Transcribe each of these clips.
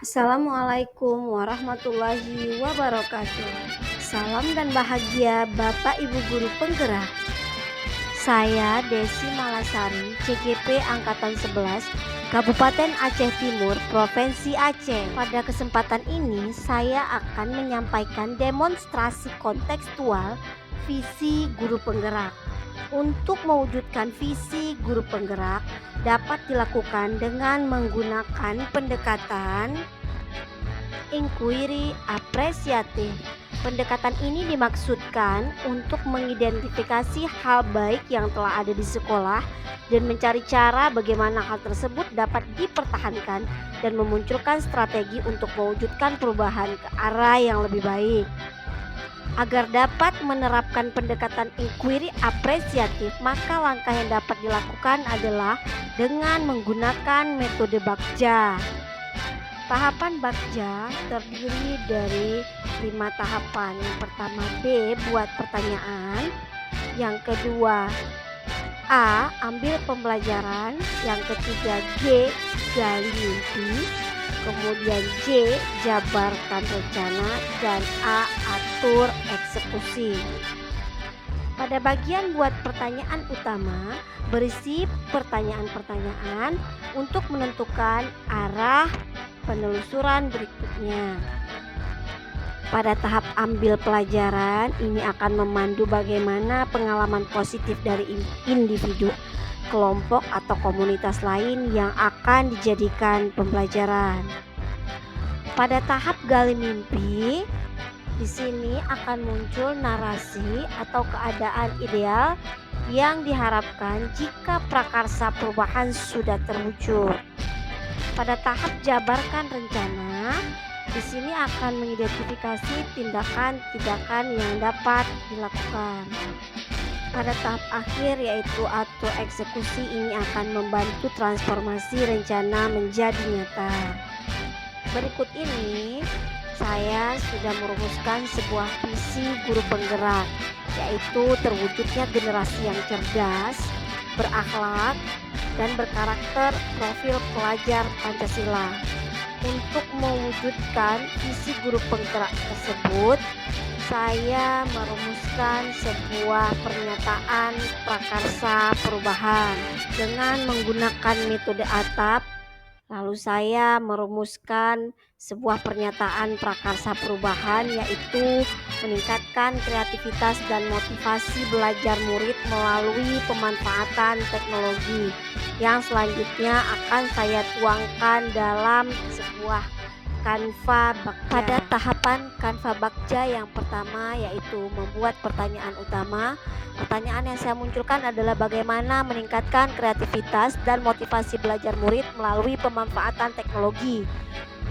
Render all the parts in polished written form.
Assalamualaikum warahmatullahi wabarakatuh. Salam dan bahagia Bapak Ibu Guru Penggerak. Saya Desi Malasari, CGP Angkatan 11, Kabupaten Aceh Timur, Provinsi Aceh. Pada kesempatan ini saya akan menyampaikan demonstrasi kontekstual visi guru penggerak. Untuk mewujudkan visi guru penggerak dapat dilakukan dengan menggunakan pendekatan inquiry apresiatif. Pendekatan ini dimaksudkan untuk mengidentifikasi hal baik yang telah ada di sekolah dan mencari cara bagaimana hal tersebut dapat dipertahankan dan memunculkan strategi untuk mewujudkan perubahan ke arah yang lebih baik. Agar dapat menerapkan pendekatan inquiry apresiatif, maka langkah yang dapat dilakukan adalah dengan menggunakan metode Bagja. Tahapan Bagja terdiri dari 5 tahapan. Yang pertama B, buat pertanyaan. Yang kedua A, ambil pembelajaran. Yang ketiga G, gali mimpi. Kemudian J, jabarkan rencana. Dan A, atur eksekusi. Pada bagian buat pertanyaan utama, berisi pertanyaan-pertanyaan untuk menentukan arah penelusuran berikutnya. Pada tahap ambil pelajaran, ini akan memandu bagaimana pengalaman positif dari individu, kelompok atau komunitas lain yang akan dijadikan pembelajaran. Pada tahap gali mimpi, di sini akan muncul narasi atau keadaan ideal yang diharapkan jika prakarsa perubahan sudah terwujud. Pada tahap jabarkan rencana, di sini akan mengidentifikasi tindakan-tindakan yang dapat dilakukan. Pada tahap akhir yaitu atur eksekusi, ini akan membantu transformasi rencana menjadi nyata. Berikut ini saya sudah merumuskan sebuah visi guru penggerak, yaitu terwujudnya generasi yang cerdas, berakhlak, dan berkarakter profil pelajar Pancasila. Untuk mewujudkan visi guru penggerak tersebut, saya merumuskan sebuah pernyataan prakarsa perubahan dengan menggunakan metode ATAP. Lalu saya merumuskan sebuah pernyataan prakarsa perubahan, yaitu meningkatkan kreativitas dan motivasi belajar murid melalui pemanfaatan teknologi, yang selanjutnya akan saya tuangkan dalam sebuah Kanva Bagja. Pada tahapan Kanva Bagja yang pertama yaitu membuat pertanyaan utama. Pertanyaan yang saya munculkan adalah bagaimana meningkatkan kreativitas dan motivasi belajar murid melalui pemanfaatan teknologi.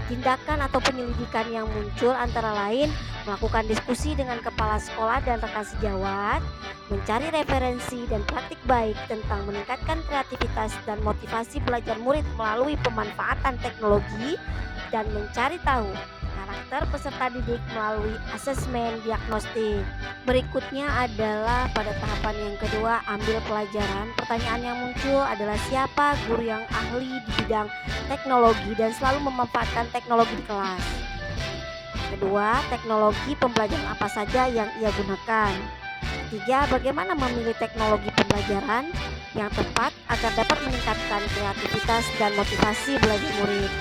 Tindakan atau penyelidikan yang muncul antara lain melakukan diskusi dengan kepala sekolah dan rekan sejawat, mencari referensi dan praktik baik tentang meningkatkan kreativitas dan motivasi belajar murid melalui pemanfaatan teknologi, dan mencari tahu karakter peserta didik melalui asesmen diagnostik. Berikutnya adalah pada tahapan yang kedua, ambil pelajaran. Pertanyaan yang muncul adalah siapa guru yang ahli di bidang teknologi dan selalu memanfaatkan teknologi di kelas. Kedua, teknologi pembelajaran apa saja yang ia gunakan. Ketiga, bagaimana memilih teknologi pembelajaran yang tepat agar dapat meningkatkan kreativitas dan motivasi belajar murid.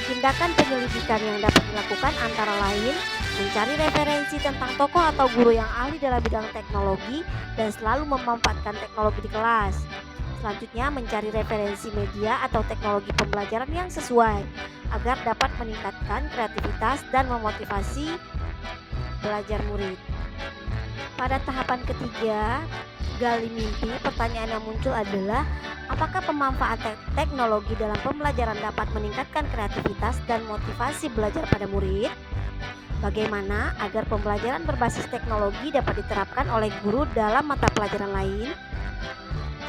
Tindakan penyelidikan yang dapat dilakukan antara lain mencari referensi tentang tokoh atau guru yang ahli dalam bidang teknologi dan selalu memanfaatkan teknologi di kelas. Selanjutnya, mencari referensi media atau teknologi pembelajaran yang sesuai agar dapat meningkatkan kreativitas dan memotivasi belajar murid. Pada tahapan ketiga, gali mimpi, pertanyaan yang muncul adalah apakah pemanfaatan teknologi dalam pembelajaran dapat meningkatkan kreativitas dan motivasi belajar pada murid? Bagaimana agar pembelajaran berbasis teknologi dapat diterapkan oleh guru dalam mata pelajaran lain?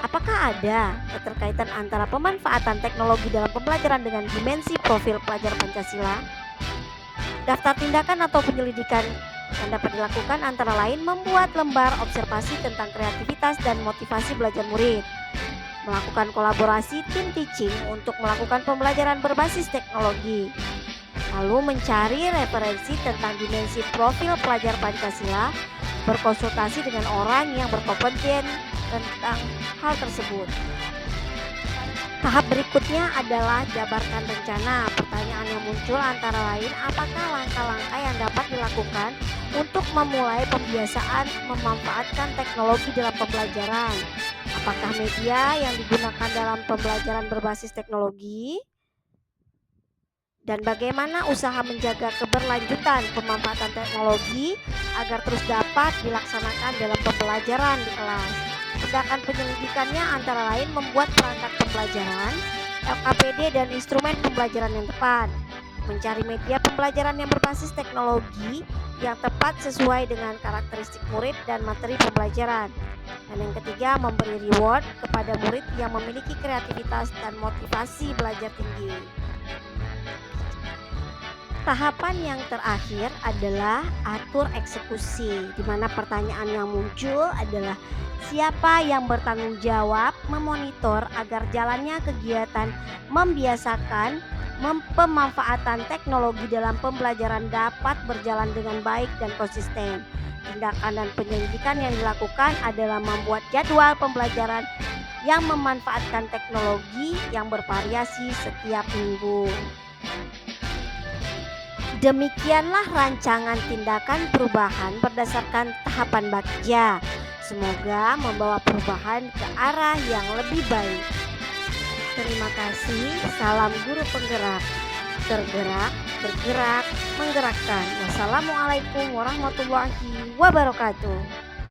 Apakah ada keterkaitan antara pemanfaatan teknologi dalam pembelajaran dengan dimensi profil pelajar Pancasila? Daftar tindakan atau penyelidikan yang dapat dilakukan antara lain membuat lembar observasi tentang kreativitas dan motivasi belajar murid, melakukan kolaborasi tim teaching untuk melakukan pembelajaran berbasis teknologi, Lalu mencari referensi tentang dimensi profil pelajar Pancasila, berkonsultasi dengan orang yang berkompeten tentang hal tersebut. Tahap berikutnya adalah jabarkan rencana. Pertanyaan yang muncul antara lain, apakah langkah-langkah yang dapat dilakukan untuk memulai pembiasaan memanfaatkan teknologi dalam pembelajaran? Apakah media yang digunakan dalam pembelajaran berbasis teknologi? Dan bagaimana usaha menjaga keberlanjutan pemanfaatan teknologi agar terus dapat dilaksanakan dalam pembelajaran di kelas? Tindakan penyelidikannya antara lain membuat perangkat pembelajaran, LKPD dan instrumen pembelajaran yang tepat, mencari media pembelajaran yang berbasis teknologi yang tepat sesuai dengan karakteristik murid dan materi pembelajaran. Dan yang ketiga, memberi reward kepada murid yang memiliki kreativitas dan motivasi belajar tinggi. Tahapan yang terakhir adalah atur eksekusi, di mana pertanyaan yang muncul adalah siapa yang bertanggung jawab memonitor agar jalannya kegiatan membiasakan pemanfaatan teknologi dalam pembelajaran dapat berjalan dengan baik dan konsisten. Tindakan dan penyelidikan yang dilakukan adalah membuat jadwal pembelajaran yang memanfaatkan teknologi yang bervariasi setiap minggu. Demikianlah rancangan tindakan perubahan berdasarkan tahapan Bagja. Semoga membawa perubahan ke arah yang lebih baik. Terima kasih. Salam guru penggerak. Tergerak, bergerak, menggerakkan. Wassalamualaikum warahmatullahi wabarakatuh.